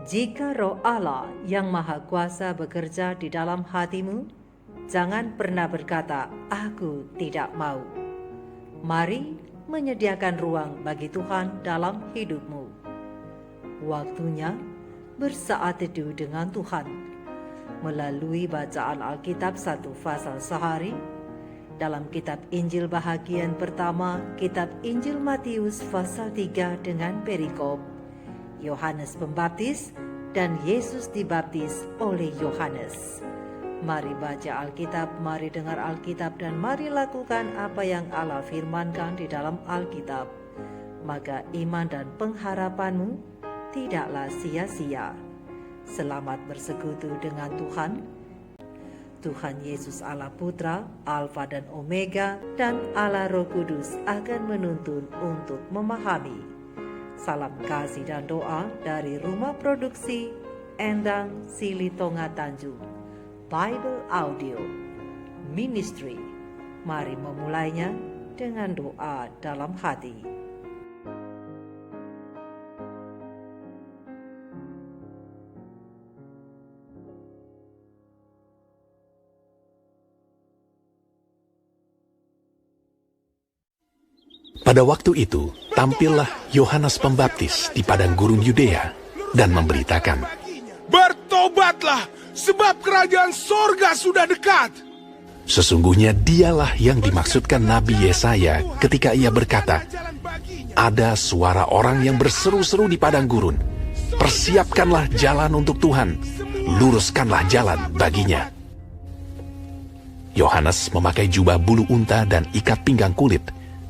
Jika Roh Allah yang Maha Kuasa bekerja di dalam hatimu, jangan pernah berkata, "Aku tidak mau." Mari menyediakan ruang bagi Tuhan dalam hidupmu. Waktunya bersaat teduh dengan Tuhan melalui bacaan Alkitab 1 pasal sehari dalam kitab Injil bahagian pertama, kitab Injil Matius pasal 3 dengan perikop Yohanes Pembaptis dan Yesus dibaptis oleh Yohanes. Mari baca Alkitab, mari dengar Alkitab, dan mari lakukan apa yang Allah firmankan di dalam Alkitab. Maka iman dan pengharapanmu tidaklah sia-sia. Selamat bersekutu dengan Tuhan. Tuhan Yesus Allah Putra, Alfa dan Omega, dan Allah Roh Kudus akan menuntun untuk memahami. Salam kasih dan doa dari Rumah Produksi Endang Silitonga Tanjung Bible Audio Ministry. Mari memulainya dengan doa dalam hati. Pada waktu itu, tampillah Yohanes Pembaptis di padang gurun Yudea dan memberitakan, "Bertobatlah, sebab kerajaan sorga sudah dekat." Sesungguhnya dialah yang dimaksudkan Nabi Yesaya ketika ia berkata, "Ada suara orang yang berseru-seru di padang gurun, persiapkanlah jalan untuk Tuhan, luruskanlah jalan baginya." Yohanes memakai jubah bulu unta dan ikat pinggang kulit,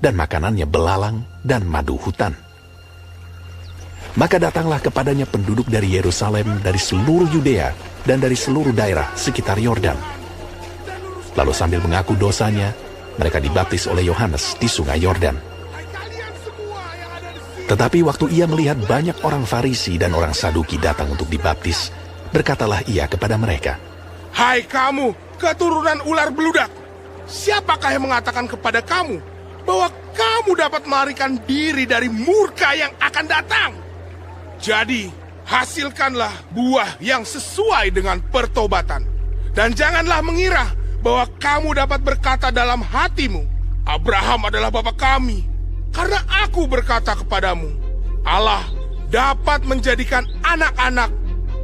dan makanannya belalang dan madu hutan. Maka datanglah kepadanya penduduk dari Yerusalem, dari seluruh Yudea, dan dari seluruh daerah sekitar Yordan. Lalu sambil mengaku dosanya, mereka dibaptis oleh Yohanes di sungai Yordan. Tetapi waktu ia melihat banyak orang Farisi dan orang Saduki datang untuk dibaptis, berkatalah ia kepada mereka, "Hai kamu, keturunan ular beludak, siapakah yang mengatakan kepada kamu bahwa kamu dapat melarikan diri dari murka yang akan datang? Jadi, hasilkanlah buah yang sesuai dengan pertobatan. Dan janganlah mengira bahwa kamu dapat berkata dalam hatimu, 'Abraham adalah bapa kami.' Karena aku berkata kepadamu, Allah dapat menjadikan anak-anak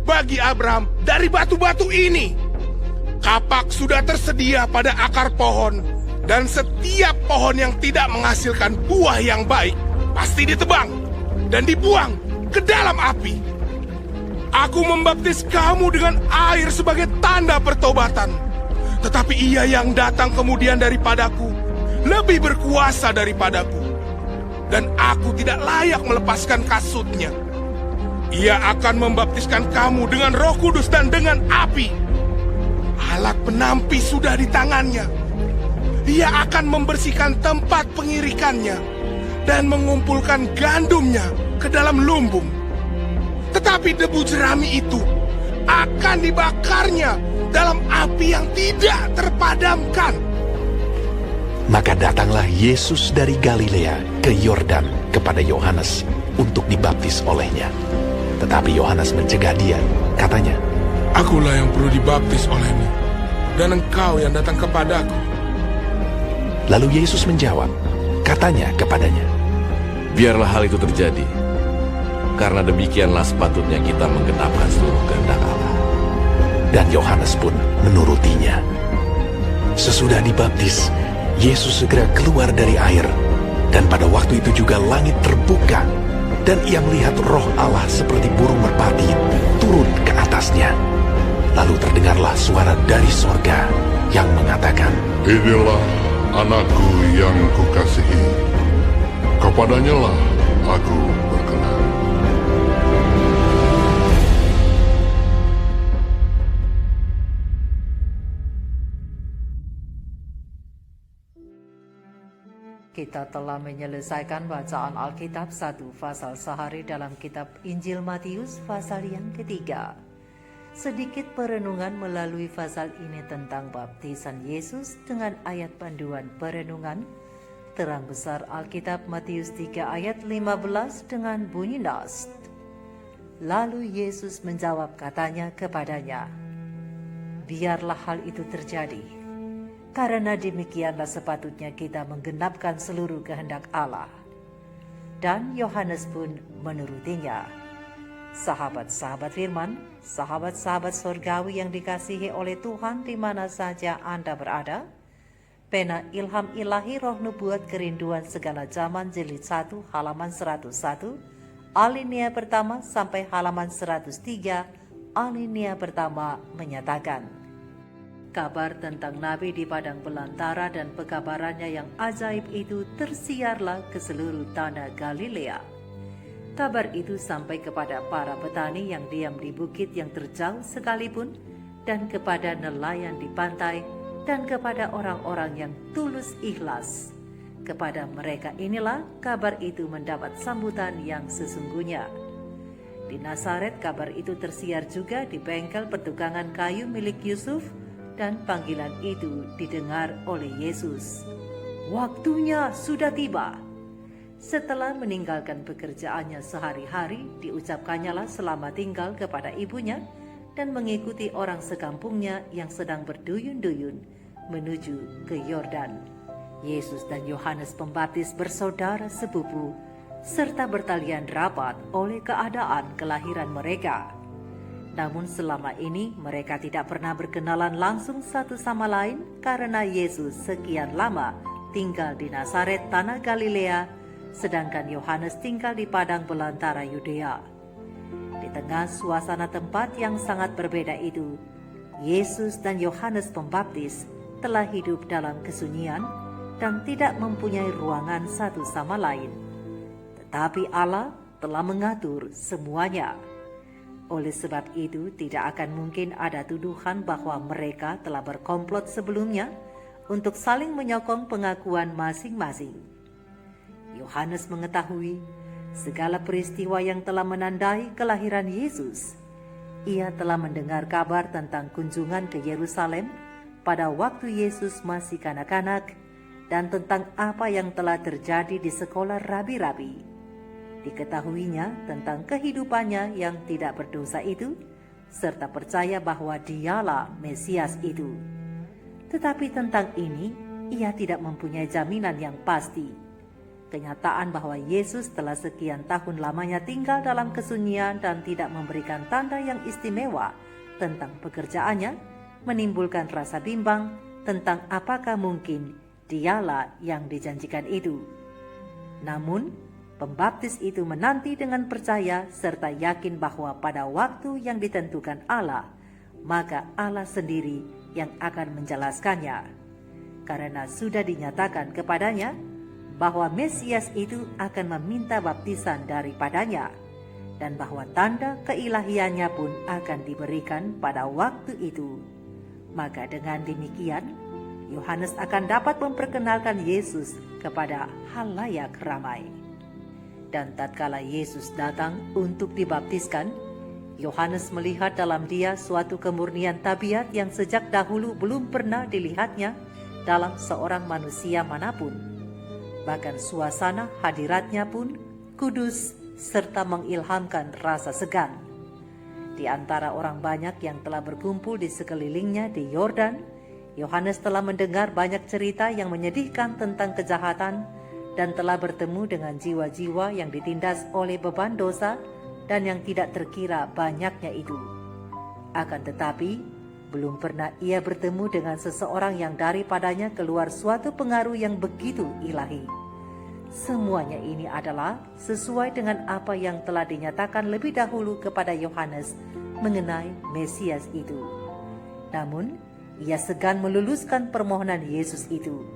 bagi Abraham dari batu-batu ini. Kapak sudah tersedia pada akar pohon, dan setiap pohon yang tidak menghasilkan buah yang baik pasti ditebang dan dibuang ke dalam api. Aku membaptis kamu dengan air sebagai tanda pertobatan. Tetapi ia yang datang kemudian daripadaku lebih berkuasa daripadaku, dan aku tidak layak melepaskan kasutnya. Ia akan membaptiskan kamu dengan Roh Kudus dan dengan api. Alat penampi sudah di tangannya. Ia akan membersihkan tempat pengirikannya dan mengumpulkan gandumnya ke dalam lumbung. Tetapi debu jerami itu akan dibakarnya dalam api yang tidak terpadamkan." Maka datanglah Yesus dari Galilea ke Yordan kepada Yohanes untuk dibaptis olehnya. Tetapi Yohanes mencegah dia, katanya, "Akulah yang perlu dibaptis olehmu, dan engkau yang datang kepadaku." Lalu Yesus menjawab, katanya kepadanya, Biarlah hal itu terjadi, karena demikianlah sepatutnya kita menggenapkan seluruh kehendak Allah. dan Yohanes pun menurutinya. Sesudah dibaptis, Yesus segera keluar dari air, dan pada waktu itu juga langit terbuka, dan ia melihat Roh Allah seperti burung merpati turun ke atasnya. Lalu terdengarlah suara dari sorga yang mengatakan, "Inilah anakku yang kukasihi, kepadanya lah aku berkenan." Kita telah menyelesaikan bacaan Alkitab 1 pasal sehari dalam kitab Injil Matius pasal yang ketiga. Sedikit perenungan melalui pasal ini tentang baptisan Yesus dengan ayat panduan perenungan. Terang besar Alkitab Matius 3 ayat 15 dengan bunyi nas. Lalu Yesus menjawab katanya kepadanya, "Biarlah hal itu terjadi, karena demikianlah sepatutnya kita menggenapkan seluruh kehendak Allah." Dan Yohanes pun menurutinya. Sahabat-sahabat firman, sahabat-sahabat surgawi yang dikasihi oleh Tuhan di mana saja Anda berada, pena Ilham Ilahi Roh Nubuat Kerinduan Segala Zaman jilid 1 halaman 101, alinea pertama sampai halaman 103, alinea pertama menyatakan, kabar tentang Nabi di padang belantara dan pekabarannya yang ajaib itu tersiarlah ke seluruh tanah Galilea. Kabar itu sampai kepada para petani yang diam di bukit yang terjauh sekalipun, dan kepada nelayan di pantai, dan kepada orang-orang yang tulus ikhlas. Kepada mereka inilah kabar itu mendapat sambutan yang sesungguhnya. Di Nazaret kabar itu tersiar juga di bengkel pertukangan kayu milik Yusuf, dan panggilan itu didengar oleh Yesus. Waktunya sudah tiba. Setelah meninggalkan pekerjaannya sehari-hari, diucapkannyalah selamat tinggal kepada ibunya dan mengikuti orang sekampungnya yang sedang berduyun-duyun menuju ke Yordan. Yesus dan Yohanes Pembaptis bersaudara sepupu serta bertalian rapat oleh keadaan kelahiran mereka. Namun selama ini mereka tidak pernah berkenalan langsung satu sama lain karena Yesus sekian lama tinggal di Nazaret tanah Galilea, sedangkan Yohanes tinggal di padang belantara Yudea. Di tengah suasana tempat yang sangat berbeda itu, Yesus dan Yohanes Pembaptis telah hidup dalam kesunyian dan tidak mempunyai ruangan satu sama lain. Tetapi Allah telah mengatur semuanya. Oleh sebab itu, tidak akan mungkin ada tuduhan bahwa mereka telah berkomplot sebelumnya untuk saling menyokong pengakuan masing-masing. Yohanes mengetahui segala peristiwa yang telah menandai kelahiran Yesus. Ia telah mendengar kabar tentang kunjungan ke Yerusalem pada waktu Yesus masih kanak-kanak dan tentang apa yang telah terjadi di sekolah rabi-rabi. Diketahuinya tentang kehidupannya yang tidak berdosa itu, serta percaya bahwa dialah Mesias itu. Tetapi tentang ini, ia tidak mempunyai jaminan yang pasti. Kenyataan bahwa Yesus telah sekian tahun lamanya tinggal dalam kesunyian dan tidak memberikan tanda yang istimewa tentang pekerjaannya, menimbulkan rasa bimbang tentang apakah mungkin dialah yang dijanjikan itu. Namun, pembaptis itu menanti dengan percaya serta yakin bahwa pada waktu yang ditentukan Allah, maka Allah sendiri yang akan menjelaskannya. Karena sudah dinyatakan kepadanya bahwa Mesias itu akan meminta baptisan daripadanya, dan bahwa tanda keilahiannya pun akan diberikan pada waktu itu. Maka dengan demikian, Yohanes akan dapat memperkenalkan Yesus kepada halayak ramai. Dan tatkala Yesus datang untuk dibaptiskan, Yohanes melihat dalam dia suatu kemurnian tabiat yang sejak dahulu belum pernah dilihatnya dalam seorang manusia manapun. Bahkan suasana hadiratnya pun kudus serta mengilhamkan rasa segan. Di antara orang banyak yang telah berkumpul di sekelilingnya di Yordan, Yohanes telah mendengar banyak cerita yang menyedihkan tentang kejahatan dan telah bertemu dengan jiwa-jiwa yang ditindas oleh beban dosa dan yang tidak terkira banyaknya itu. Akan tetapi, belum pernah ia bertemu dengan seseorang yang daripadanya keluar suatu pengaruh yang begitu ilahi. Semuanya ini adalah sesuai dengan apa yang telah dinyatakan lebih dahulu kepada Yohanes mengenai Mesias itu. Namun, ia segan meluluskan permohonan Yesus itu.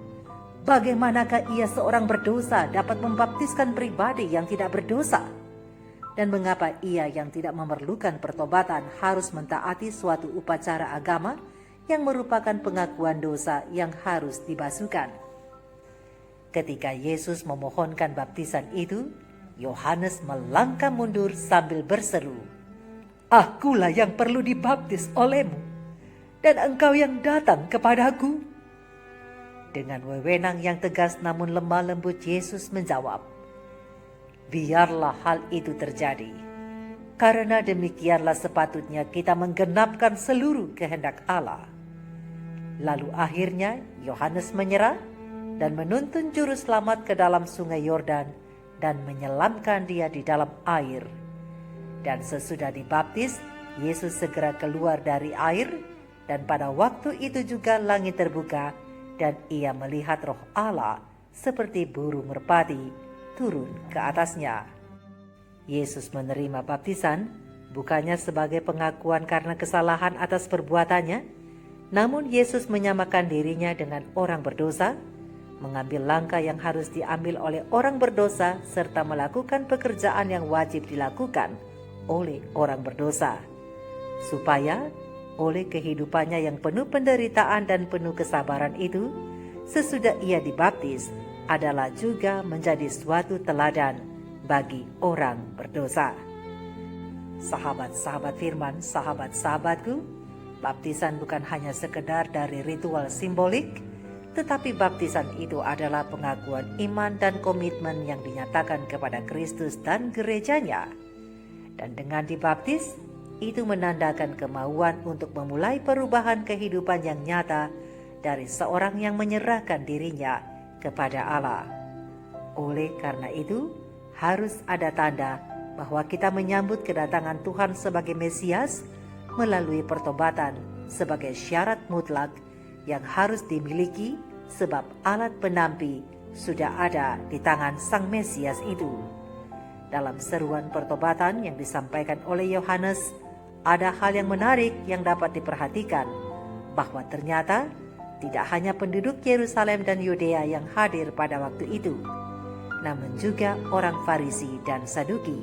Bagaimanakah ia seorang berdosa dapat membaptiskan pribadi yang tidak berdosa? Dan mengapa ia yang tidak memerlukan pertobatan harus mentaati suatu upacara agama yang merupakan pengakuan dosa yang harus dibasuhkan? Ketika Yesus memohonkan baptisan itu, Yohanes melangkah mundur sambil berseru, "Akulah yang perlu dibaptis olehmu, dan engkau yang datang kepadaku." Dengan wewenang yang tegas namun lemah lembut Yesus menjawab, "Biarlah hal itu terjadi, Karena demikianlah sepatutnya kita menggenapkan seluruh kehendak Allah. Lalu akhirnya Yohanes menyerah dan menuntun juru selamat ke dalam sungai Yordan dan menyelamkan dia di dalam air. Dan sesudah dibaptis, Yesus segera keluar dari air, dan pada waktu itu juga langit terbuka dan ia melihat Roh Allah seperti burung merpati turun ke atasnya. Yesus menerima baptisan bukannya sebagai pengakuan karena kesalahan atas perbuatannya, namun Yesus menyamakan dirinya dengan orang berdosa, mengambil langkah yang harus diambil oleh orang berdosa, serta melakukan pekerjaan yang wajib dilakukan oleh orang berdosa, supaya oleh kehidupannya yang penuh penderitaan dan penuh kesabaran itu, sesudah ia dibaptis, adalah juga menjadi suatu teladan bagi orang berdosa. Sahabat-sahabat firman, sahabat-sahabatku, baptisan bukan hanya sekedar dari ritual simbolik, tetapi baptisan itu adalah pengakuan iman dan komitmen yang dinyatakan kepada Kristus dan gerejanya. Dan dengan dibaptis, itu menandakan kemauan untuk memulai perubahan kehidupan yang nyata dari seorang yang menyerahkan dirinya kepada Allah. Oleh karena itu, harus ada tanda bahwa kita menyambut kedatangan Tuhan sebagai Mesias melalui pertobatan sebagai syarat mutlak yang harus dimiliki, sebab alat penampi sudah ada di tangan Sang Mesias itu. Dalam seruan pertobatan yang disampaikan oleh Yohanes, ada hal yang menarik yang dapat diperhatikan, bahwa ternyata tidak hanya penduduk Yerusalem dan Yudea yang hadir pada waktu itu, namun juga orang Farisi dan Saduki.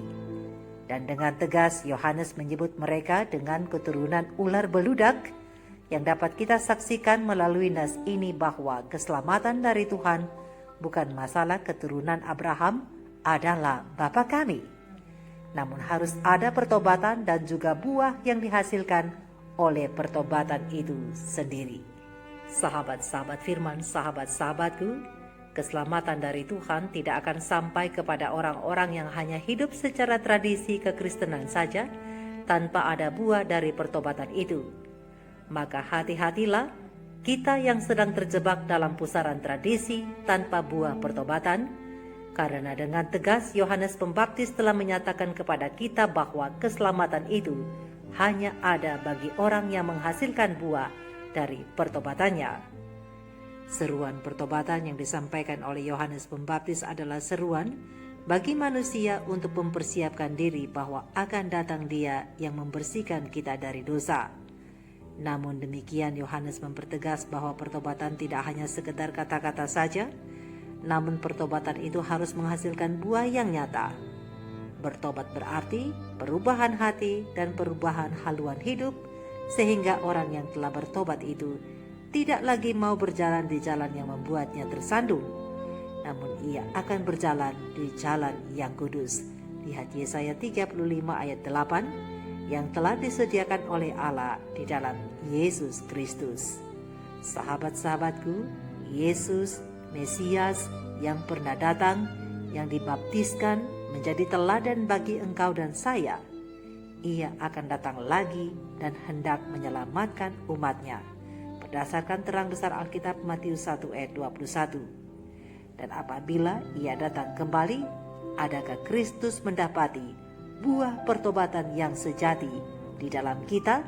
Dan dengan tegas Yohanes menyebut mereka dengan keturunan ular beludak, yang dapat kita saksikan melalui nas ini bahwa keselamatan dari Tuhan bukan masalah keturunan Abraham adalah Bapa kami, namun harus ada pertobatan dan juga buah yang dihasilkan oleh pertobatan itu sendiri. Sahabat-sahabat firman, sahabat-sahabatku, keselamatan dari Tuhan tidak akan sampai kepada orang-orang yang hanya hidup secara tradisi kekristenan saja tanpa ada buah dari pertobatan itu. Maka hati-hatilah kita yang sedang terjebak dalam pusaran tradisi tanpa buah pertobatan, karena dengan tegas Yohanes Pembaptis telah menyatakan kepada kita bahwa keselamatan itu hanya ada bagi orang yang menghasilkan buah dari pertobatannya. Seruan pertobatan yang disampaikan oleh Yohanes Pembaptis adalah seruan bagi manusia untuk mempersiapkan diri bahwa akan datang Dia yang membersihkan kita dari dosa. Namun demikian, Yohanes mempertegas bahwa pertobatan tidak hanya sekedar kata-kata saja, namun pertobatan itu harus menghasilkan buah yang nyata. Bertobat berarti perubahan hati dan perubahan haluan hidup, sehingga orang yang telah bertobat itu tidak lagi mau berjalan di jalan yang membuatnya tersandung, namun ia akan berjalan di jalan yang kudus. Lihat Yesaya 35 ayat 8 yang telah disediakan oleh Allah di dalam Yesus Kristus. Sahabat-sahabatku, Yesus Mesias yang pernah datang, yang dibaptiskan, menjadi teladan bagi engkau dan saya. Ia akan datang lagi dan hendak menyelamatkan umatnya, berdasarkan terang besar Alkitab Matius 1 ayat 21. Dan apabila ia datang kembali, adakah Kristus mendapati buah pertobatan yang sejati di dalam kita,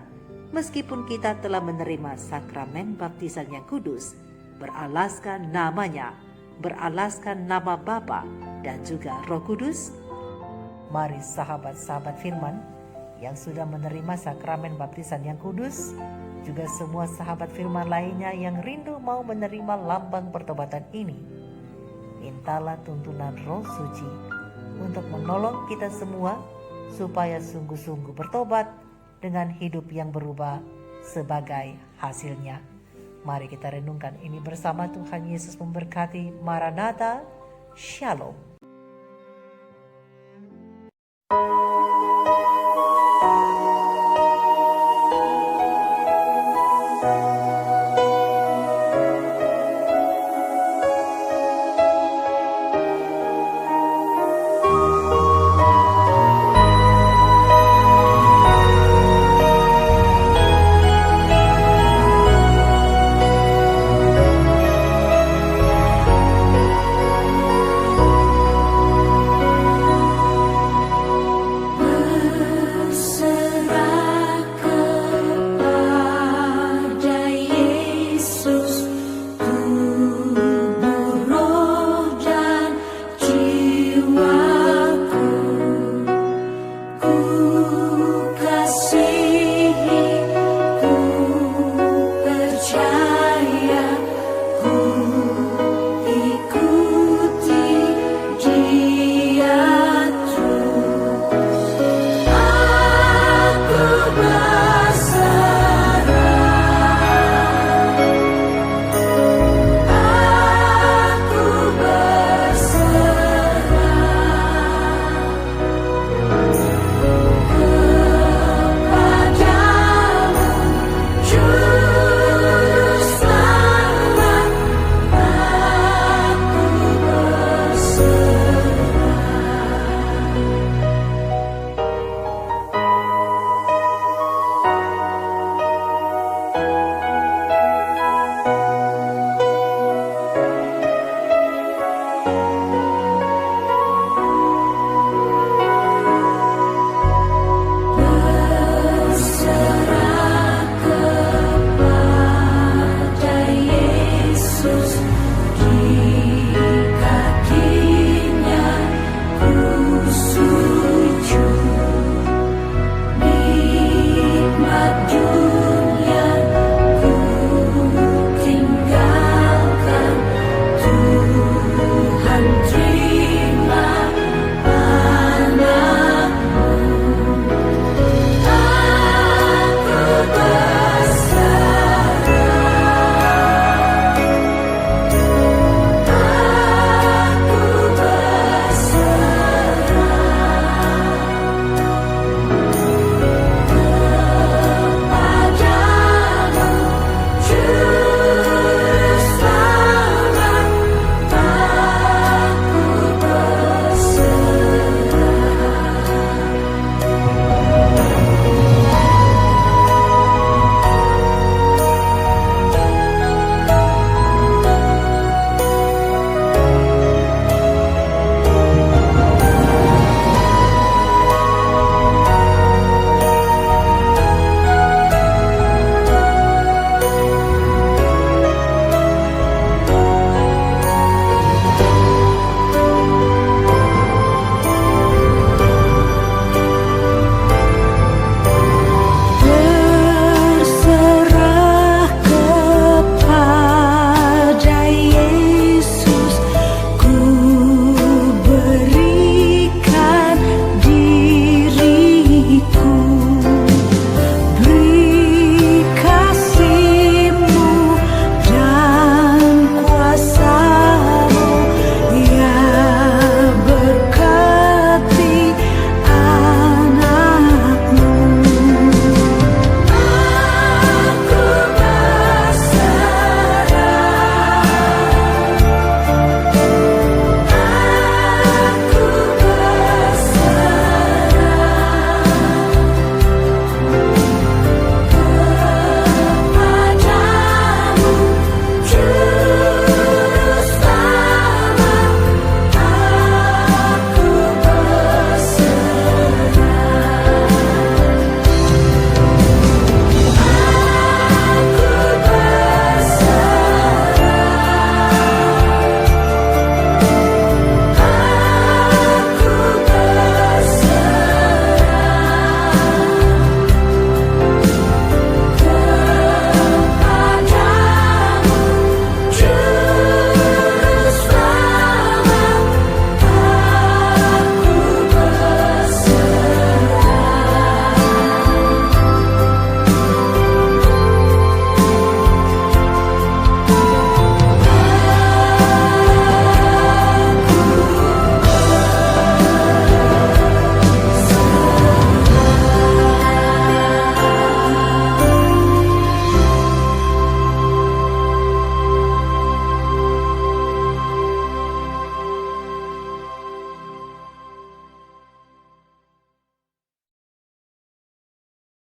meskipun kita telah menerima sakramen baptisan yang kudus, beralaskan namanya, beralaskan nama Bapa dan juga Roh Kudus? Mari sahabat-sahabat firman yang sudah menerima sakramen baptisan yang kudus, juga semua sahabat firman lainnya yang rindu mau menerima lambang pertobatan ini, mintalah tuntunan Roh Suci untuk menolong kita semua supaya sungguh-sungguh bertobat dengan hidup yang berubah sebagai hasilnya. Mari kita renungkan ini bersama. Tuhan Yesus memberkati. Maranatha, Shalom.